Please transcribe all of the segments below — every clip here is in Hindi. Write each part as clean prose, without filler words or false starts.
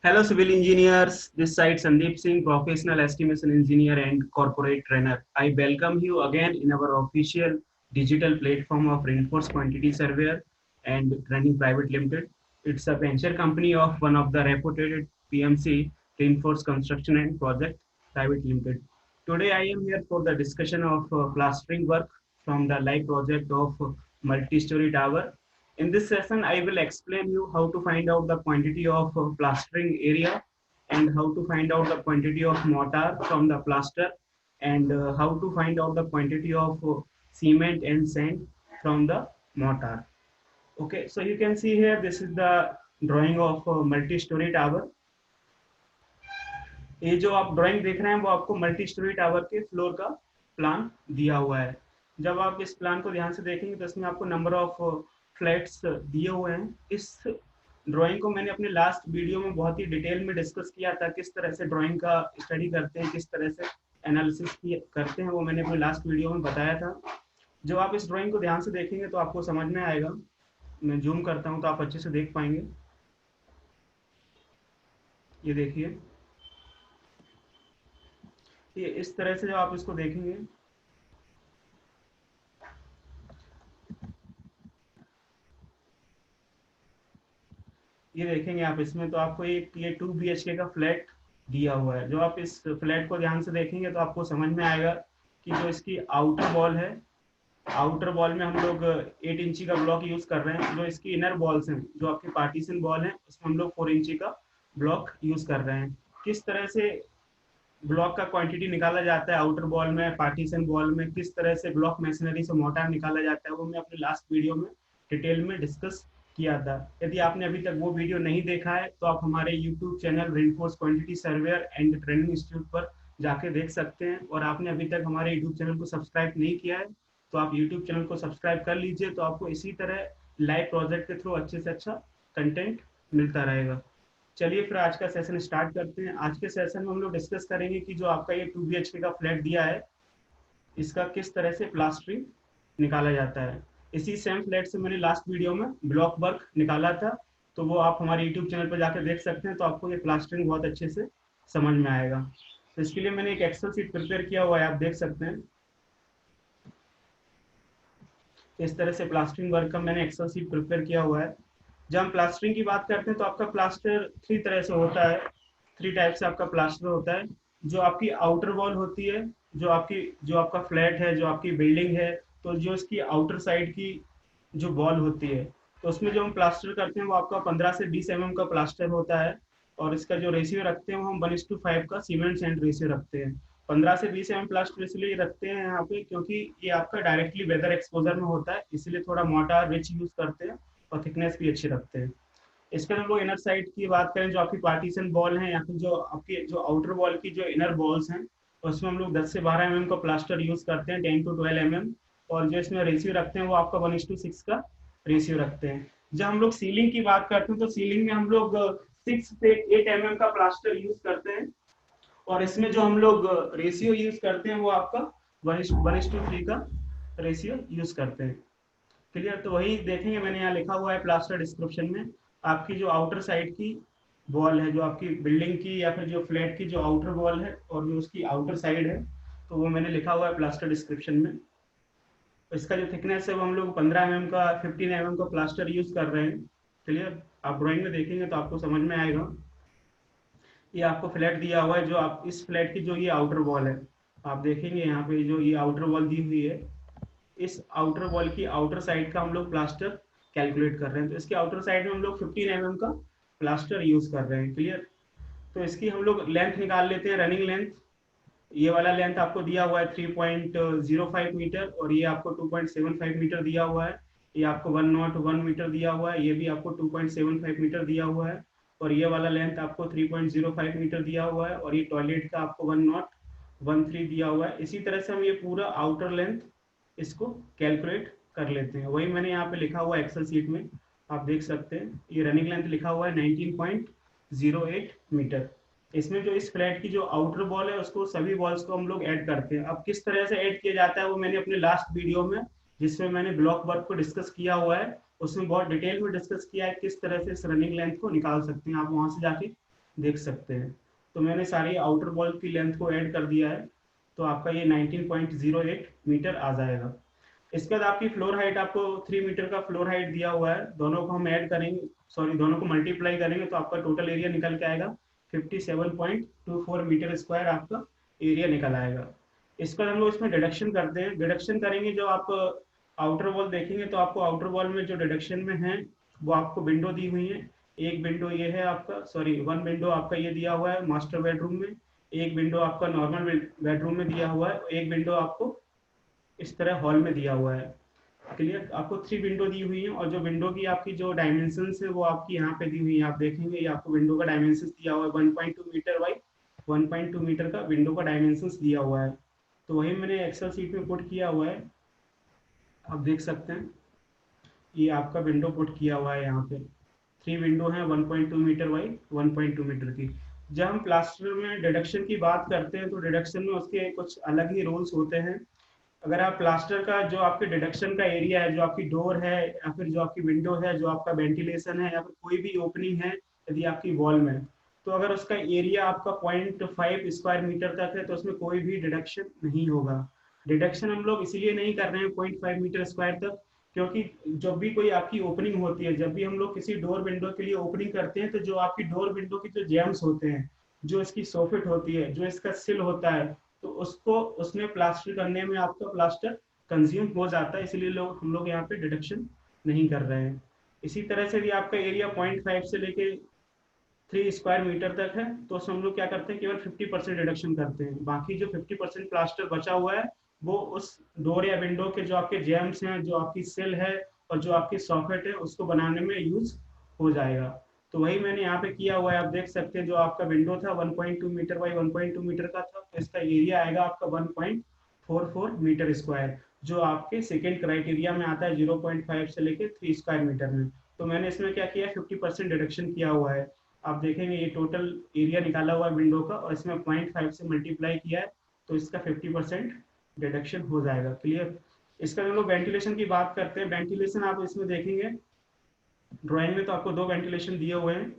Hello, civil engineers. This side Sandeep Singh, professional estimation engineer and corporate trainer. I welcome you again in our official digital platform of Reinforced Quantity Surveyor and Training Private Limited. It's a venture company of one of the reputed PMC, Reinforced Construction and Project Private Limited. Today, I am here for the discussion of plastering work from the live project of multi-story tower. In this session, I will explain you how to find out the quantity of plastering area and how to find out the quantity of mortar from the plaster and how to find out the quantity of cement and sand from the mortar. Okay, so you can see here, this is the drawing of multi-story tower. ये जो आप ड्राइंग देख रहे हैं वो आपको मल्टी स्टोरी टावर के फ्लोर का प्लान दिया हुआ है। जब आप इस प्लान को ध्यान से देखेंगे तो इसमें आपको नंबर ऑफ फ्लैट्स दिए हुए हैं। इस ड्राइंग को मैंने अपने लास्ट वीडियो में बहुत ही डिटेल में डिस्कस किया था, किस तरह से ड्राइंग का स्टडी करते हैं, किस तरह से एनालिसिस करते हैं, वो मैंने अपने लास्ट वीडियो में बताया था। जब आप इस ड्राइंग को ध्यान से देखेंगे तो आपको समझ में आएगा। मैं जूम करता हूँ तो आप अच्छे से देख पाएंगे। ये देखिए, ये इस तरह से जब आप इसको देखेंगे ये देखेंगे आप इसमें तो आपको एक ये 2 BHK का फ्लैट दिया हुआ है। जो आप इस फ्लैट को ध्यान से देखेंगे तो आपको समझ में आएगा कि जो इसकी आउटर वॉल है, आउटर वॉल में हम लोग 8 इंची का ब्लॉक यूज कर रहे हैं। जो इसकी इनर वॉल्स हैं, जो आपकी पार्टीशन वॉल है, उसमें हम लोग 4 इंची का ब्लॉक यूज कर रहे हैं। किस तरह से ब्लॉक का क्वांटिटी निकाला जाता है आउटर वॉल में, पार्टीशन वॉल में, किस तरह से ब्लॉक मैसनरी से मोर्टार निकाला जाता है, वो मैं अपने लास्ट वीडियो में डिटेल में डिस्कस किया था। यदि आपने अभी तक वो वीडियो नहीं देखा है तो आप हमारे YouTube channel reinforce quantity surveyor and training institute पर जाके देख सकते हैं। और आपने अभी तक हमारे यूट्यूब चैनल को सब्सक्राइब नहीं किया है तो आप यूट्यूब चैनल को सब्सक्राइब कर लीजिए, तो आपको इसी तरह लाइव प्रोजेक्ट के थ्रू अच्छे से अच्छा कंटेंट मिलता रहेगा। चलिए फिर आज का सेशन स्टार्ट करते हैं। आज के सेशन में हम लोग डिस्कस करेंगे कि जो आपका ये 2 BHK का फ्लैट दिया है, इसका किस तरह से प्लास्टरिंग निकाला जाता है। इसी सेम फ्लैट से मैंने लास्ट वीडियो में ब्लॉक वर्क निकाला था, तो वो आप हमारे यूट्यूब चैनल पर जाकर देख सकते हैं, तो आपको ये प्लास्टरिंग बहुत अच्छे से समझ में आएगा। तो इसके लिए मैंने एक एक्सेल शीट प्रिपेयर किया हुआ है, आप देख सकते हैं। इस तरह से प्लास्टरिंग वर्क का मैंने एक्सेल शीट प्रिपेयर किया हुआ है। जब हम प्लास्टरिंग की बात करते हैं तो आपका प्लास्टर 3 तरह से होता है, 3 टाइप से आपका प्लास्टर होता है। जो आपकी आउटर वॉल होती है, जो आपका फ्लैट है, जो आपकी बिल्डिंग है, तो जो इसकी आउटर साइड की जो वॉल होती है, तो उसमें जो हम प्लास्टर करते हैं वो आपका 15 से 20 का प्लास्टर होता है। और इसका जो रेशियो रखते हैं वो हम 1:5 का सीमेंट सैंड रेशियो रखते हैं। 15 से 20 प्लास्टर इसलिए रखते हैं यहाँ पे क्योंकि ये आपका डायरेक्टली वेदर एक्सपोजर में होता है, इसलिए थोड़ा मोटा रिच यूज करते हैं और थिकनेस भी अच्छी रखते हैं। इसके हम लोग इनर साइड की बात करें, जो आपकी पार्टीशन वॉल है या फिर जो आपकी जो आउटर वॉल की जो इनर वॉल्स हैं, उसमें हम लोग 10 से 12 का प्लास्टर यूज करते हैं, 10 to 12 और जो इसमें रेशियो रखते हैं वो आपका 1:6 का रेशियो रखते हैं। जब हम लोग सीलिंग की बात करते हैं तो सीलिंग में हम लोग 6 से 8 का प्लास्टर यूज करते हैं। और इसमें जो हम लोग रेशियो यूज करते हैं वो आपका 1:3 का रेशियो यूज करते हैं। क्लियर? तो वही देखेंगे, मैंने यहाँ लिखा हुआ है प्लास्टर डिस्क्रिप्शन में। आपकी जो आउटर साइड की वॉल है, जो आपकी बिल्डिंग की या फिर जो फ्लैट की जो आउटर वॉल है और जो उसकी आउटर साइड है, तो वो मैंने लिखा हुआ है प्लास्टर डिस्क्रिप्शन में। इसका जो थिकनेस है वो हम लोग 15 का 15 का प्लास्टर यूज कर रहे हैं। क्लियर? आप ड्राइंग में देखेंगे तो आपको समझ में आएगा। ये आपको फ्लैट दिया हुआ है, जो आप इस फ्लैट की जो ये आउटर वॉल है, आप देखेंगे यहाँ पे जो ये आउटर वॉल दी हुई है, इस आउटर वॉल की आउटर साइड का हम लोग प्लास्टर कैलकुलेट कर रहे हैं। तो इसके आउटर साइड में हम लोग 15 का प्लास्टर यूज कर रहे हैं। क्लियर? तो इसकी हम लोग लेंथ निकाल लेते हैं, रनिंग लेंथ। ये वाला लेंथ आपको दिया हुआ है 3.05 मीटर और ये आपको 2.75 मीटर दिया हुआ है। ये आपको 101 मीटर दिया हुआ है, ये भी आपको 2.75 मीटर दिया हुआ है। और ये वाला लेंथ आपको 3.05 मीटर दिया हुआ है और ये टॉयलेट का आपको 1013 दिया हुआ है। इसी तरह से हम ये पूरा आउटर लेंथ इसको कैलकुलेट कर लेते हैं। वही मैंने यहाँ पे लिखा हुआ है एक्सेल शीट में, आप देख सकते हैं। ये रनिंग लेंथ लिखा हुआ है 19.08 मीटर। इसमें जो इस फ्लैट की जो आउटर वॉल है उसको सभी वॉल्स को हम लोग ऐड करते हैं। अब किस तरह से ऐड किया जाता है वो मैंने अपने लास्ट वीडियो में, जिसमें मैंने ब्लॉक वर्क को डिस्कस किया हुआ है, उसमें बहुत डिटेल में डिस्कस किया है किस तरह से इस रनिंग लेंथ को निकाल सकते हैं। आप वहां से जाके देख सकते हैं। तो मैंने सारी आउटर वॉल की लेंथ को ऐड कर दिया है, तो आपका ये 19.08 मीटर आ जाएगा। इसके बाद आपकी फ्लोर हाइट, आपको 3 मीटर का फ्लोर हाइट दिया हुआ है, दोनों को हम ऐड करेंगे, सॉरी दोनों को मल्टीप्लाई करेंगे तो आपका टोटल एरिया निकल के आएगा 57.24 मीटर स्क्वायर आपका एरिया निकल आएगा। इसके बाद हम लोग इसमें डिडक्शन करते हैं, डिडक्शन करेंगे। जो आप आउटर वॉल देखेंगे तो आपको आउटर वॉल में जो डिडक्शन में है वो आपको विंडो दी हुई है। एक विंडो ये है आपका, सॉरी वन विंडो आपका ये दिया हुआ है मास्टर बेडरूम में, एक विंडो आपका नॉर्मल बेडरूम में दिया हुआ है, एक विंडो आपको इस तरह हॉल में दिया हुआ है। क्लियर, आपको 3 विंडो दी हुई है, और जो विंडो की आपकी जो डायमेंशन है वो आपकी यहाँ पे दी हुई है। आप देखेंगे ये आपको विंडो का डायमेंशन दिया हुआ है 1.2 मीटर बाई 1.2 मीटर का विंडो का डायमेंशन दिया हुआ है। तो वही मैंने एक्सेल शीट में पुट किया हुआ है, आप देख सकते हैं ये आपका विंडो पुट किया हुआ है। यहाँ पे 3 विंडो है 1.2 मीटर बाई 1.2 मीटर की। जब हम प्लास्टर में डिडक्शन की बात करते हैं तो डिडक्शन में उसके कुछ अलग ही रूल्स होते हैं। अगर आप प्लास्टर का जो आपके डिडक्शन का एरिया है, जो आपकी डोर है या फिर जो आपकी विंडो है, जो आपका वेंटिलेशन है या फिर कोई भी ओपनिंग है यदि आपकी वॉल में, तो अगर उसका एरिया आपका 0.5 स्क्वायर मीटर तक है तो उसमें कोई भी डिडक्शन नहीं होगा। डिडक्शन हम लोग इसीलिए नहीं कर रहे हैं 0.5 मीटर स्क्वायर तक, क्योंकि जब भी कोई आपकी ओपनिंग होती है, जब भी हम लोग किसी डोर विंडो के लिए ओपनिंग करते हैं, तो जो आपकी डोर विंडो की जो जैम्स होते हैं, जो इसकी सोफिट होती है, जो इसका सिल होता है, तो उसको उसमें प्लास्टर करने में आपका प्लास्टर कंज्यूम हो जाता है, इसलिए हम लोग यहाँ पे डिडक्शन नहीं कर रहे हैं। इसी तरह से भी आपका एरिया 0.5 से लेके 3 स्क्वायर मीटर तक है, तो उसमें हम लोग क्या करते हैं, केवल 50% रिडक्शन करते हैं। बाकी जो 50% प्लास्टर बचा हुआ है वो उस डोर या विंडो के जो आपके जैम्स हैं, जो आपकी सेल है और जो आपकी सॉकेट है, उसको बनाने में यूज हो जाएगा। तो वही मैंने यहाँ पे किया हुआ है। आप देख सकते हैं जो आपका विंडो था 1.2 मीटर बाई 1.2 मीटर का था, तो इसका एरिया आएगा आपका 1.44 मीटर स्क्वायर, जो आपके सेकेंड क्राइटेरिया में आता है 0.5 से लेके 3 स्क्वायर मीटर में। तो मैंने इसमें क्या किया, 50% डिडक्शन किया हुआ है। आप देखेंगे ये टोटल एरिया निकाला हुआ है विंडो का, और इसमें 0.5 से मल्टीप्लाई किया है, तो इसका 50% डिडक्शन हो जाएगा। क्लियर। इसका हम लोग वेंटिलेशन की बात करते हैं। वेंटिलेशन आप इसमें देखेंगे ड्राइंग में तो आपको 2 वेंटिलेशन दिए हुए हैं।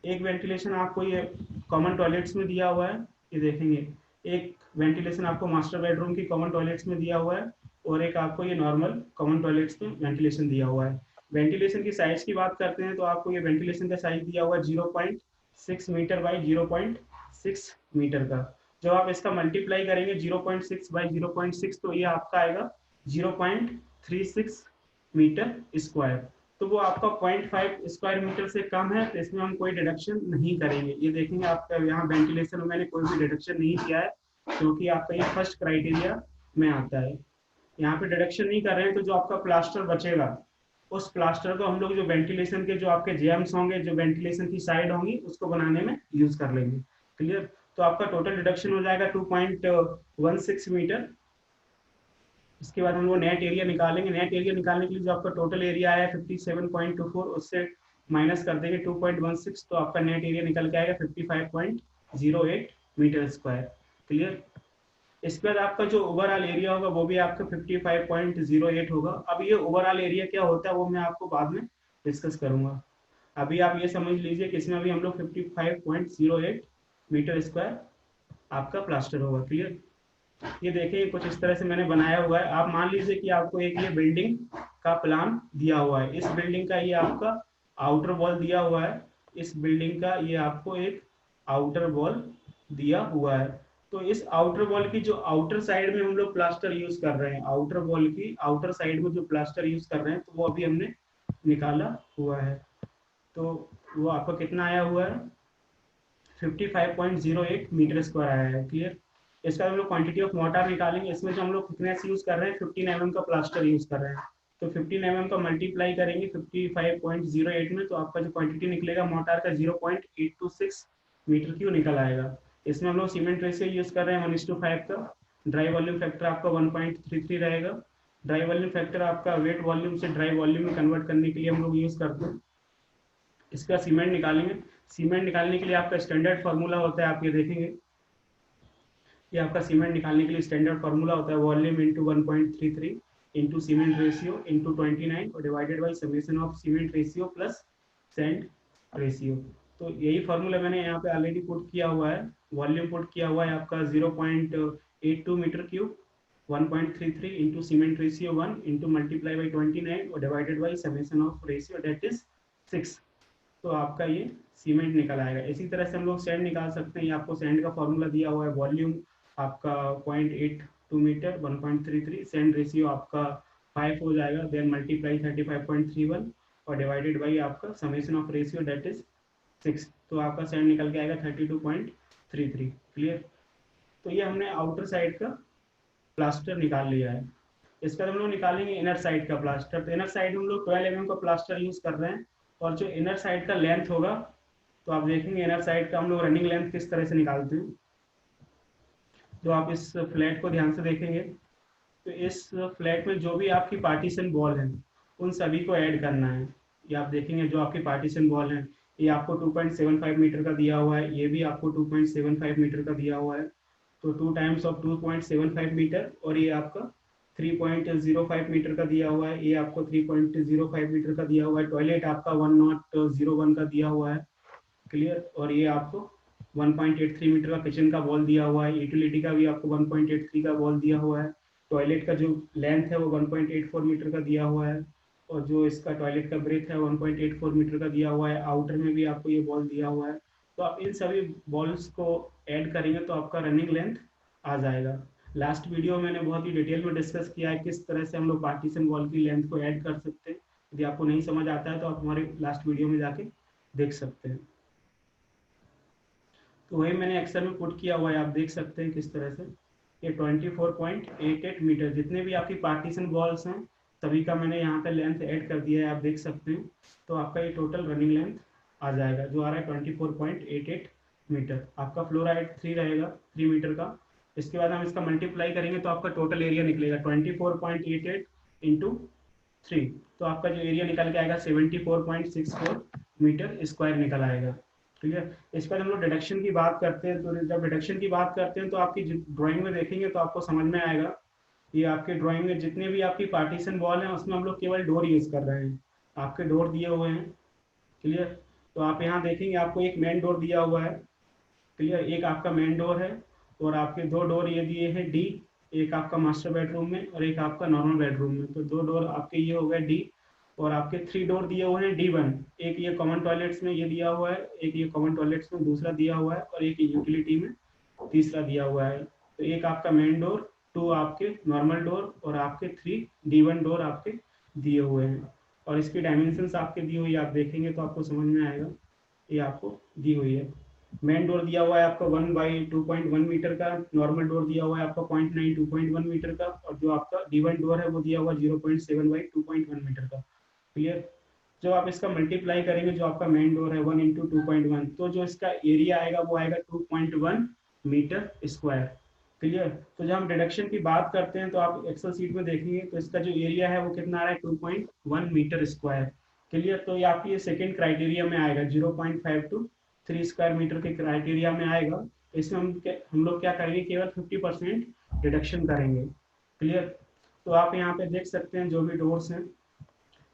एक वेंटिलेशन आपको ये कॉमन टॉयलेट्स में दिया हुआ है, ये देखेंगे। एक वेंटिलेशन आपको मास्टर बेडरूम की कॉमन टॉयलेट्स में दिया हुआ है, और एक आपको ये नॉर्मल कॉमन टॉयलेट्स में वेंटिलेशन दिया हुआ है। वेंटिलेशन की साइज की बात करते हैं तो आपको ये वेंटिलेशन का साइज दिया हुआ है 0.6 मीटर बाई 0.6 मीटर का। जब आप इसका मल्टीप्लाई करेंगे 0.6 बाई 0.6, तो ये आपका आएगा 0.36 मीटर स्क्वायर। तो वो आपका 0.5 स्क्वायर मीटर से कम है, तो इसमें हम कोई डिडक्शन नहीं करेंगे। ये देखेंगे आपका यहाँ वेंटिलेशन में मैंने कोई भी डिडक्शन नहीं किया है, क्योंकि आपका ये फर्स्ट क्राइटेरिया में आता है। यहाँ पे डिडक्शन नहीं कर रहे हैं, तो जो आपका प्लास्टर बचेगा उस प्लास्टर को हम लोग जो वेंटिलेशन के जो आपके जैम्स होंगे, जो वेंटिलेशन की साइड होंगी, उसको बनाने में यूज कर लेंगे। क्लियर। तो आपका टोटल डिडक्शन हो जाएगा 2.16 मीटर। इसके बाद हम लोग नेट एरिया निकालेंगे। नेट एरिया निकालने के लिए जो आपका टोटल एरिया आया 57.24, उससे माइनस कर देंगे 2.16, तो आपका नेट एरिया निकल के आएगा 55.08 मीटर स्क्वायर। क्लियर। इसके बाद आपका जो ओवरऑल एरिया होगा वो भी आपका 55.08 होगा। अब ये ओवरऑल एरिया क्या होता है वो मैं आपको बाद में डिस्कस करूंगा। अभी आप ये समझ लीजिए कि इसमें अभी हम लोग 55.08 मीटर स्क्वायर आपका प्लास्टर होगा। क्लियर। ये देखिए कुछ इस तरह से मैंने बनाया हुआ है। आप मान लीजिए कि आपको एक ये बिल्डिंग का प्लान दिया हुआ है। इस बिल्डिंग का ये आपका आउटर वॉल दिया हुआ है, इस बिल्डिंग का ये आपको एक आउटर वॉल दिया हुआ है। तो इस आउटर वॉल की जो आउटर साइड में हम लोग प्लास्टर यूज कर रहे हैं, आउटर वॉल की आउटर साइड में जो प्लास्टर यूज कर रहे हैं, तो वो अभी हमने निकाला हुआ है। तो वो आपका कितना आया हुआ है, 55.08 मीटर स्क्वायर आया है। क्लियर। इसका हम लोग क्वांटिटी ऑफ मोटार निकालेंगे। इसमें जो हम लोग थिकनेस यूज कर रहे हैं 15 mm का प्लास्टर यूज कर रहे हैं, तो 15 mm का मल्टीप्लाई करेंगे 55.08 में, तो आपका जो क्वांटिटी निकलेगा मोटार का 0.826 मीटर क्यूब निकल आएगा। इसमें हम लोग सीमेंट रेशियो यूज कर रहे हैं 1:5 का। ड्राई वॉल्यूम फैक्टर आपका 1.33 रहेगा। ड्राई वॉल्यूम फैक्टर आपका वेट वॉल्यूम से ड्राई वॉल्यूम में कन्वर्ट करने के लिए हम लोग यूज करते हैं। इसका सीमेंट निकालेंगे। सीमेंट निकालने के लिए आपका स्टैंडर्ड फार्मूला होता है, आप ये देखेंगे ये आपका सीमेंट निकालने के लिए स्टैंडर्ड फार्मूला होता है volume into 1.33 into cement ratio into 29 और divided by summation of cement ratio plus sand ratio. तो यही फार्मूला मैंने यहाँ पे ऑलरेडी पुट किया हुआ है, वॉल्यूम पुट किया हुआ है आपका 0.82 metre cube, 1.33 into cement ratio 1 into multiply by 29 और divided by summation of ratio that is 6। तो आपका ये सीमेंट निकल आएगा। इसी तरह से हम लोग सैंड निकाल सकते हैं। ये आपको सैंड का फॉर्मूला दिया हुआ है, वॉल्यूम आपका 0.82 मीटर 1.33, सैंड रेशियो आपका 5 हो जाएगा, देन मल्टीप्लाई 35.31 और डिवाइडेड बाई आपका summation of ratio that is 6। तो आपका सैंड निकल के आएगा 32.33। क्लियर। तो ये हमने आउटर साइड का प्लास्टर निकाल लिया है। इसका हम लोग निकालेंगे इनर साइड का प्लास्टर। तो इनर साइड में हम लोग 12 mm का प्लास्टर यूज कर रहे हैं, और जो इनर साइड का लेंथ होगा, तो आप देखेंगे इनर साइड का हम लोग रनिंग लेंथ किस तरह से निकालते हैं। तो आप इस फ्लैट को ध्यान से देखेंगे, तो इस फ्लैट में जो भी आपकी पार्टीशन वॉल है उन सभी को ऐड करना है। ये आप देखेंगे जो आपकी पार्टीशन वॉल है, ये आपको 2.75 मीटर का दिया हुआ है, ये भी आपको 2.75 मीटर का दिया हुआ है। तो 2 टाइम्स ऑफ 2.75 मीटर, और ये आपका 3.05 मीटर का दिया हुआ है, ये आपको 3.05 मीटर का दिया हुआ है। टॉयलेट आपका 1.01 का दिया हुआ है। क्लियर। और ये आपको 1.83 मीटर का किचन का वॉल दिया हुआ है। यूटिलिटी का भी आपको 1.83 का वॉल दिया हुआ है। टॉयलेट का जो लेंथ है वो 1.84 मीटर का दिया हुआ है, और जो इसका टॉयलेट का ब्रेथ है 1.84 मीटर का दिया हुआ है। आउटर में भी आपको ये वॉल दिया हुआ है। तो आप इन सभी वॉल्स को ऐड करेंगे तो आपका रनिंग लेंथ आ जाएगा। लास्ट वीडियो में मैंने बहुत ही डिटेल में डिस्कस किया है किस तरह से हम लोग पार्टीशन वॉल की लेंथ को ऐड कर सकते हैं। यदि आपको नहीं समझ आता है तो आप हमारे लास्ट वीडियो में जाके देख सकते हैं। तो वही मैंने एक्सेल में पुट किया हुआ है, आप देख सकते हैं किस तरह से। ये 24.88 मीटर जितने भी आपकी पार्टीशन वॉल्स हैं सभी का मैंने यहाँ पे लेंथ ऐड कर दिया है, आप देख सकते हैं। तो आपका ये टोटल रनिंग लेंथ आ जाएगा जो आ रहा है 24.88 मीटर। आपका फ्लोर हाइट 3 रहेगा, 3 मीटर का। इसके बाद हम इसका मल्टीप्लाई करेंगे तो आपका टोटल एरिया निकलेगा 24.88 इंटू 3। तो आपका जो एरिया निकल के आएगा 74.64 मीटर स्क्वायर निकल आएगा। ठीक है। इस पर हम लोग डिडक्शन की बात करते हैं, तो जब डिडक्शन की बात करते हैं तो आपकी ड्राइंग में देखेंगे तो आपको समझ में आएगा। ये आपके ड्राइंग में जितने भी आपकी पार्टीशन वॉल है उसमें हम लोग केवल डोर यूज कर रहे हैं। आपके डोर दिए हुए हैं। क्लियर। तो आप यहाँ देखेंगे आपको एक मेन डोर दिया हुआ है। क्लियर। एक आपका मेन डोर है, और आपके दो डोर ये दिए हैं डी, एक आपका मास्टर बेडरूम में और एक आपका नॉर्मल बेडरूम में। तो दो डोर आपके ये हो गए डी, और आपके 3 डोर दिए हुए हैं D1। एक ये कॉमन टॉयलेट्स में ये दिया हुआ है, एक ये कॉमन टॉयलेट्स में दूसरा दिया हुआ है, और एक यूटिलिटी में तीसरा दिया हुआ है। तो एक आपका मेन डोर, 2 आपके नॉर्मल डोर, और आपके 3 D1 डोर आपके दिए हुए हैं। और इसकी डायमेंशंस आपके दी हुई है, आप देखेंगे तो आपको समझ में आएगा। ये आपको दी हुई है। मेन डोर दिया हुआ है आपका 1/2.1 मीटर का, नॉर्मल डोर दिया हुआ है आपका 0.9 2.1 मीटर का, और जो आपका D1 डोर है वो दिया हुआ 0.7/2.1 मीटर का। क्लियर। जब आप इसका मल्टीप्लाई करेंगे, जो आपका मेन डोर है 1 इंटू 2.1, तो जो इसका एरिया आएगा वो आएगा 2.1 मीटर स्क्वायर। क्लियर। तो जब हम डिडक्शन की बात करते हैं तो आप एक्सेल सीट में देखेंगे तो इसका जो एरिया है वो कितना आ रहा है 2.1 मीटर स्क्वायर। क्लियर। तो ये आपकी ये सेकेंड क्राइटेरिया में आएगा, 0.5 to 3 स्क्वायर मीटर के क्राइटेरिया में आएगा। इसमें हम लोग क्या करेंगे, केवल 50% डिडक्शन करेंगे। क्लियर। तो आप यहाँ पे देख सकते हैं जो भी डोर्स हैं,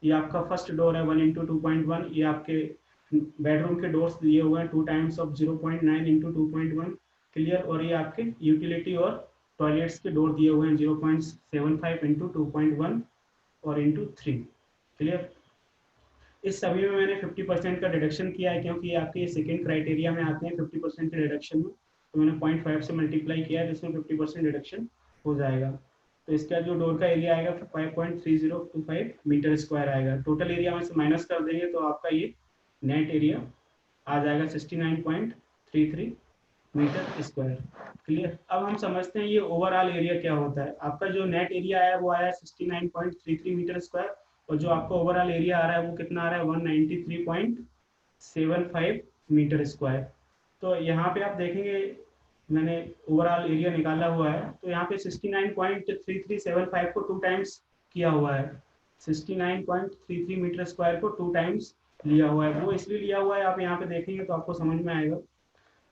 ये आपका फर्स्ट डोर है 1 इंटू 2.1, ये आपके बेडरूम के डोर्स दिए हुए हैं 2 टाइम्स ऑफ 0.9 इंटू 2.1। क्लियर। और ये आपके यूटिलिटी और टॉयलेट्स के डोर दिए हुए हैं 0.75 इंटू 2.1 और इंटू 3। क्लियर। इस सभी में मैंने 50% का डिडक्शन किया है, क्योंकि ये आपके सेकेंड क्राइटेरिया में आते हैं 50% के डिडक्शन में। तो मैंने 0.5 से मल्टीप्लाई किया है, जिसमें 50% डिडक्शन हो जाएगा। तो इसका जो डोर का एरिया आएगा 5.3025 मीटर स्क्वायर आएगा। टोटल एरिया में से माइनस कर देंगे तो आपका ये नेट एरिया आ जाएगा 69.33 मीटर स्क्वायर। क्लियर। अब हम समझते हैं ये ओवरऑल एरिया क्या होता है। आपका जो नेट एरिया आया वो आया 69.33 मीटर स्क्वायर, और जो आपका ओवरऑल एरिया आ रहा है वो कितना आ रहा है 193.75 मीटर स्क्वायर। तो यहाँ पे आप देखेंगे मैंने ओवरऑल एरिया निकाला हुआ है, तो यहाँ पे 69.3375 को 2 टाइम्स किया हुआ है। 69.33 मीटर स्क्वायर को 2 टाइम्स लिया हुआ है। वो इसलिए लिया हुआ है, आप यहाँ पे देखेंगे तो आपको समझ में आएगा।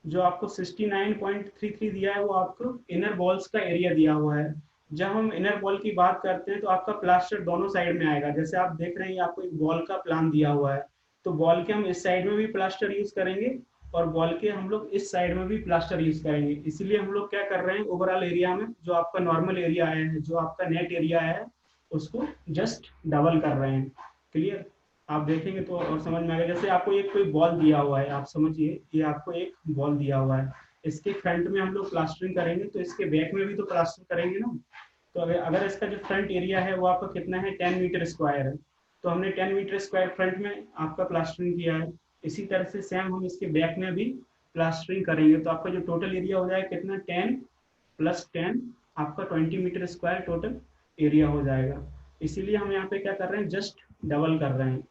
जो आपको 69.33 दिया है वो आपको इनर वॉल्स का एरिया दिया हुआ है। जब हम इनर वॉल की बात करते हैं तो आपका प्लास्टर दोनों साइड में आएगा। जैसे आप देख रहे हैं आपको एक वॉल का प्लान दिया हुआ है, तो बॉल के हम इस साइड में भी प्लास्टर यूज करेंगे और बॉल के हम लोग इस साइड में भी प्लास्टर यूज करेंगे। इसीलिए हम लोग क्या कर रहे हैं, ओवरऑल एरिया में जो आपका नॉर्मल एरिया आया है, जो आपका नेट एरिया है, उसको जस्ट डबल कर रहे हैं। क्लियर? आप देखेंगे तो और समझ में आएगा। जैसे आपको एक कोई बॉल दिया हुआ है, आप समझिए ये आपको एक बॉल दिया हुआ है, इसके फ्रंट में हम लोग प्लास्टरिंग करेंगे तो इसके बैक में भी तो प्लास्टर करेंगे ना। तो अगर इसका जो फ्रंट एरिया है वो आपका कितना है, 10 मीटर स्क्वायर है, तो हमने 10 मीटर स्क्वायर फ्रंट में आपका प्लास्टरिंग किया है। इसी तरह से सेम हम इसके बैक में भी प्लास्टरिंग करेंगे तो आपका जो टोटल एरिया हो जाएगा कितना, 10 प्लस 10, आपका 20 मीटर स्क्वायर टोटल एरिया हो जाएगा। इसीलिए हम यहाँ पे क्या कर रहे हैं, जस्ट डबल कर रहे हैं।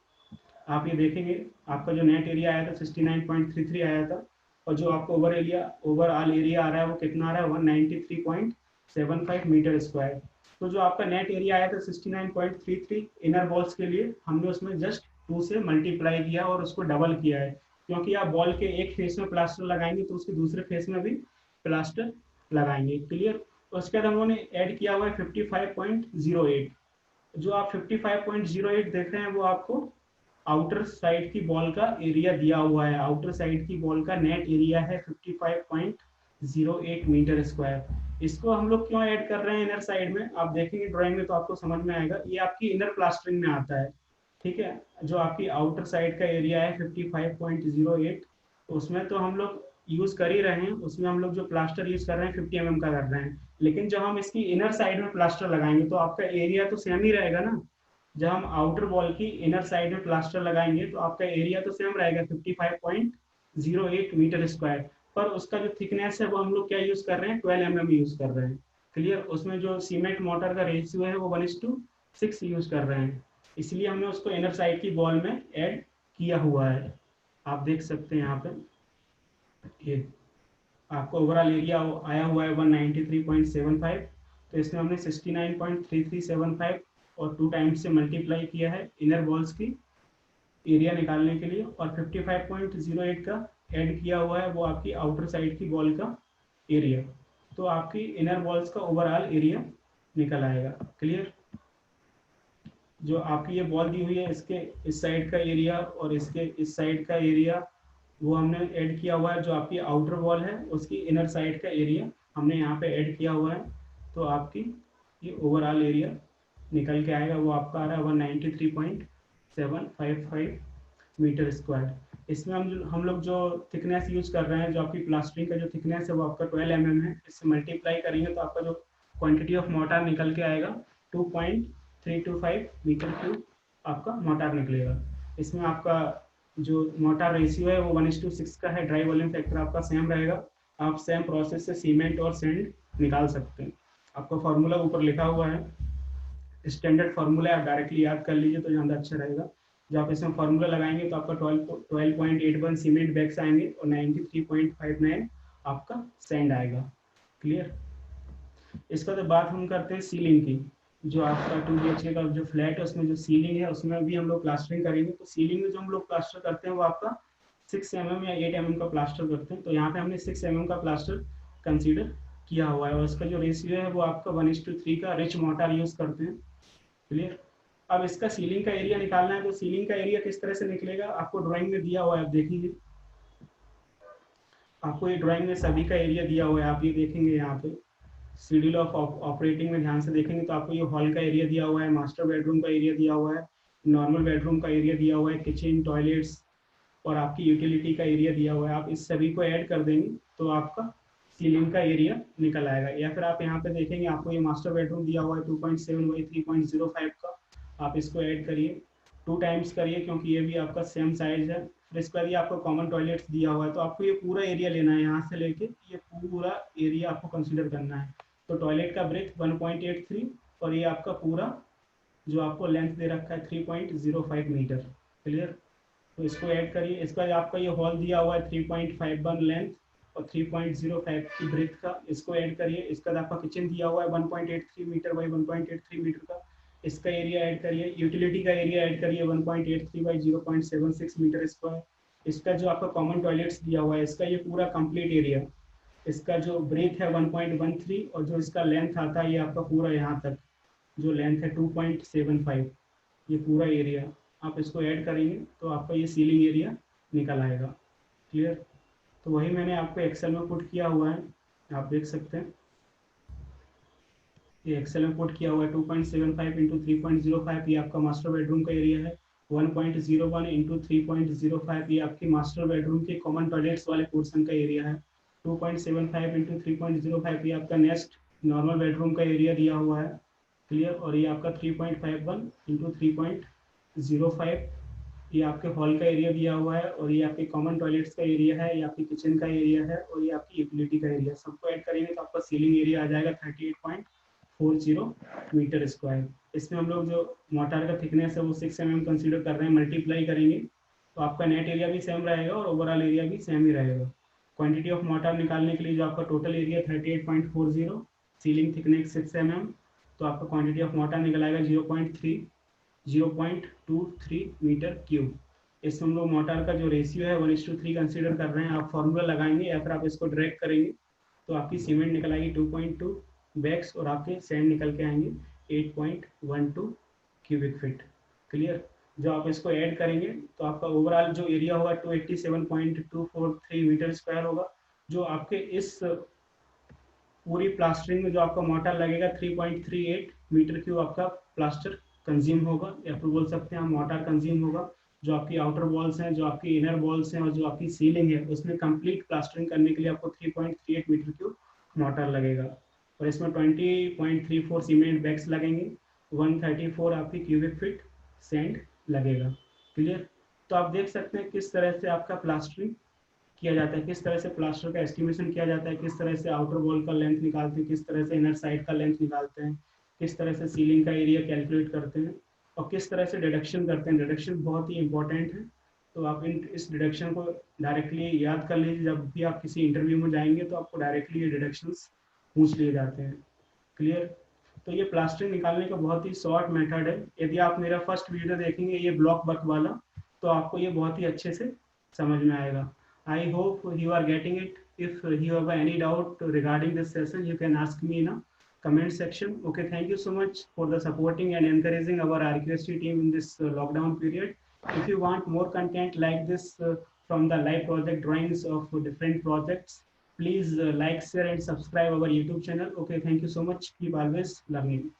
आप ये देखेंगे आपका जो नेट एरिया आया था 69.33 आया था, और जो आपको ओवरऑल एरिया आ रहा है वो कितना आ रहा है, 193.75 मीटर स्क्वायर। तो जो आपका नेट एरिया आया था 69.33 इनर वॉल्स के लिए, हमने उसमें जस्ट 2 से मल्टीप्लाई किया और उसको डबल किया है, क्योंकि आप बॉल के एक फेस में प्लास्टर लगाएंगे तो उसके दूसरे फेस में भी प्लास्टर लगाएंगे। क्लियर? उसके बाद हम लोगों ने ऐड किया हुआ है 55.08। जो आप 55.08 देख रहे हैं वो आपको आउटर साइड की बॉल का एरिया दिया हुआ है। आउटर साइड की बॉल का नेट एरिया है 55.08 मीटर स्क्वायर। इसको हम लोग क्यों ऐड कर रहे हैं इनर साइड में, आप देखेंगे ड्राइंग में तो आपको समझ में आएगा। ये आपकी इनर प्लास्टरिंग में आता है, ठीक है। जो आपकी आउटर साइड का एरिया है 55.08, उसमें तो हम लोग यूज कर ही रहे हैं, उसमें हम लोग जो प्लास्टर यूज कर रहे हैं 50 mm का कर रहे हैं। लेकिन जब हम इसकी इनर साइड में प्लास्टर लगाएंगे तो आपका एरिया तो सेम ही रहेगा ना। जब हम आउटर वॉल की इनर साइड में प्लास्टर लगाएंगे तो आपका एरिया तो सेम रहेगा 55.08 मीटर स्क्वायर, पर उसका जो थिकनेस है वो हम लोग क्या यूज कर रहे हैं, 12 mm यूज कर रहे हैं। क्लियर? उसमें जो सीमेंट मोटर का रेशियो है वो 1:6 यूज कर रहे हैं, इसलिए हमने उसको इनर साइड की बॉल में ऐड किया हुआ है। आप देख सकते हैं यहाँ पे ये आपको ओवरऑल एरिया आया हुआ है 193.75, तो इसमें हमने 69.3375 और 2 टाइम्स से मल्टीप्लाई किया है इनर वॉल्स की एरिया निकालने के लिए, और 55.08 का ऐड किया हुआ है वो आपकी आउटर साइड की बॉल का एरिया। तो आपकी इनर वॉल्स का ओवरऑल एरिया निकल आएगा। क्लियर? जो आपकी ये बॉल दी हुई है, इसके इस साइड का एरिया और इसके इस साइड का एरिया वो हमने ऐड किया हुआ है। जो आपकी आउटर वॉल है उसकी इनर साइड का एरिया हमने यहाँ पे ऐड किया हुआ है, तो आपकी ये ओवरऑल एरिया निकल के आएगा, वो आपका आ रहा है 193.755 मीटर स्क्वायर। इसमें हम लोग जो थिकनेस यूज कर रहे हैं, जो आपकी प्लास्टरिंग का जो थिकनेस है वो आपका 12 mm है। इससे मल्टीप्लाई करेंगे तो आपका जो क्वांटिटी ऑफ मोटार निकल के आएगा 2.325 मीटर क्यूब आपका मोटार निकलेगा। इसमें आपका जो मोटार रेशियो है वो 1:6 का है। ड्राई वॉल्यूम फैक्टर आपका सेम रहेगा। आप सेम प्रोसेस से सीमेंट और सैंड निकाल सकते हैं। आपका फॉर्मूला ऊपर लिखा हुआ है, स्टैंडर्ड फार्मूला, आप डायरेक्टली याद कर लीजिए तो ज़्यादा अच्छा रहेगा। जब आप इसमें फार्मूला लगाएंगे तो आपका 12.81 सीमेंट बैग्स आएंगे और 93.59 आपका सैंड आएगा। क्लियर? इसका तो बात हम करते हैं सीलिंग की। जो आपका 2 BHK का जो फ्लैट है उसमें जो सीलिंग है उसमें भी हम लोग प्लास्टरिंग करेंगे। तो सीलिंग में जो हम लोग प्लास्टर करते हैं वो आपका 6 mm या 8 mm का प्लास्टर करते हैं। तो यहाँ पे हमने 6 mm का प्लास्टर कंसीडर किया हुआ है, और उसका जो रेशियो है वो आपका 1:3 का रिच मोटार यूज करते हैं। क्लियर? अब इसका सीलिंग का एरिया निकालना है, तो सीलिंग का एरिया किस तरह से निकलेगा आपको ड्राइंग में दिया हुआ है, आप देखेंगे आपको ये ड्राइंग में सभी का एरिया दिया हुआ है। आप ये देखेंगे यहाँ पे शेड्यूल ऑफ ऑपरेटिंग में ध्यान से देखेंगे तो आपको ये हॉल का एरिया दिया हुआ है, मास्टर बेडरूम का एरिया दिया हुआ है, नॉर्मल बेडरूम का एरिया दिया हुआ है, किचन, टॉयलेट्स और आपकी यूटिलिटी का एरिया दिया हुआ है। आप इस सभी को ऐड कर देंगे तो आपका सीलिंग का एरिया निकल आएगा। या फिर आप यहाँ पे देखेंगे आपको ये मास्टर बेडरूम दिया हुआ है 2.7 बाई 3.05 का, आप इसको ऐड करिए, 2 टाइम्स करिए क्योंकि ये भी आपका सेम साइज है। फिर इसके बाद ये आपको कॉमन टॉयलेट्स दिया हुआ है, तो आपको ये पूरा एरिया लेना है, यहाँ से लेके ये पूरा एरिया आपको कंसिडर करना है। तो टॉयलेट का ब्रेथ 1.83 और ये आपका पूरा जो आपको लेंथ दे रखा है 3.05 मीटर। क्लियर? तो इसको ऐड करिए। इसके बाद आपका ये हॉल दिया हुआ है 3.51 लेंथ और 3.05 की ब्रेथ का, इसको ऐड करिए। इसके बाद आपका किचन दिया हुआ है 1.83 मीटर बाई 1.83 मीटर का, इसका एरिया ऐड करिए। यूटिलिटी का एरिया ऐड करिए 1.83 बाई 0.76 मीटर स्क्वायर। इसका जो आपका कॉमन टॉयलेट्स दिया हुआ है इसका ये पूरा कंप्लीट एरिया, इसका जो ब्रेथ है 1.13 और जो इसका लेंथ आता है ये आपका पूरा यहाँ तक जो लेंथ है 2.75, ये पूरा एरिया आप इसको ऐड करेंगे तो आपका ये सीलिंग एरिया निकल आएगा। क्लियर? तो वही मैंने आपको एक्सेल में पुट किया हुआ है, आप देख सकते हैं। ये एक्सेल में पुट किया हुआ है 2.75 इंटू 3.05, ये आपका मास्टर बेडरूम का एरिया है। 1.01 इंटू 3.05 ये आपकी मास्टर बेडरूम के कॉमन टॉयलेट्स वाले पोर्शन का एरिया है। 2.75 इंटू 3.05 ये आपका नेक्स्ट नॉर्मल बेडरूम का एरिया दिया हुआ है। क्लियर? और ये आपका 3.51 इंटू 3.05 ये आपके हॉल का एरिया दिया हुआ है, और ये आपके कॉमन टॉयलेट्स का एरिया है, ये आपकी किचन का एरिया है, और ये आपकी यूटिलिटी का एरिया। सबको ऐड करेंगे तो आपका सीलिंग एरिया आ जाएगा 38.40 मीटर स्क्वायर। इसमें हम लोग जो मोटार का थिकनेस है वो 6 mm कंसीडर कर रहे हैं, मल्टीप्लाई करेंगे तो आपका नेट एरिया भी सेम रहेगा और ओवरऑल एरिया भी सेम ही रहेगा। क्वांटिटी ऑफ मोटार निकालने के लिए जो आपका total area 38.40, ceiling thickness 6 mm, तो आपका क्वांटिटी ऑफ मोटार निकल आएगा 0.23 मीटर क्यूब। इसमें हम लोग मोटार का जो रेशियो है 1:3 कंसीडर कर रहे हैं। आप फॉर्मूला लगाएंगे या फिर आप इसको ड्रैग करेंगे तो आपकी सीमेंट निकल आएगी 2.2 बैग्स और आपके सैंड निकल के आएंगे 8.12 क्यूबिक फीट। क्लियर? जो आप इसको ऐड करेंगे तो आपका ओवरऑल जो एरिया होगा 287.243 मीटर स्क्वायर होगा। जो आपके इस पूरी प्लास्टरिंग में जो आपका मोटार लगेगा 3.38 मीटर क्यूब आपका प्लास्टर कंज्यूम होगा, या फिर बोल सकते हैं हम मोटार कंज्यूम होगा। जो आपकी आउटर वॉल्स हैं, जो आपकी इनर वॉल्स हैं, और जो आपकी सीलिंग है, उसमें कंप्लीट प्लास्टरिंग करने के लिए आपको 3.38 मीटर क्यूब मोटार लगेगा। और इसमें 20.34 सीमेंट बैग्स लगेंगे, 134 आपकी क्यूबिक फीट सैंड लगेगा। क्लियर? तो आप देख सकते हैं किस तरह से आपका प्लास्टरिंग किया जाता है, किस तरह से प्लास्टर का एस्टिमेशन किया जाता है, किस तरह से आउटर वॉल का लेंथ निकालते हैं, किस तरह से इनर साइड का लेंथ निकालते हैं, किस तरह से सीलिंग का एरिया कैलकुलेट करते हैं, और किस तरह से डिडक्शन करते हैं। डिडक्शन बहुत ही इंपॉर्टेंट है, तो आप इस डिडक्शन को डायरेक्टली याद कर लीजिए। जब भी आप किसी इंटरव्यू में जाएंगे तो आपको डायरेक्टली ये डिडक्शंस पूछ लिए जाते हैं। क्लियर? तो ये प्लास्टरिंग निकालने का बहुत ही शॉर्ट मेथड है। यदि आप मेरा फर्स्ट वीडियो देखेंगे ये ब्लॉक वर्क वाला, तो आपको ये बहुत ही अच्छे से समझ में आएगा। I hope you are getting it. If you have any doubt regarding this session, you can ask me in a comment section. Okay, thank you so much for the supporting and encouraging our RQST team in this lockdown period. If you want more content like this from the live project drawings of different projects, please like, share and subscribe our YouTube channel. Okay, thank you so much. Keep always learning.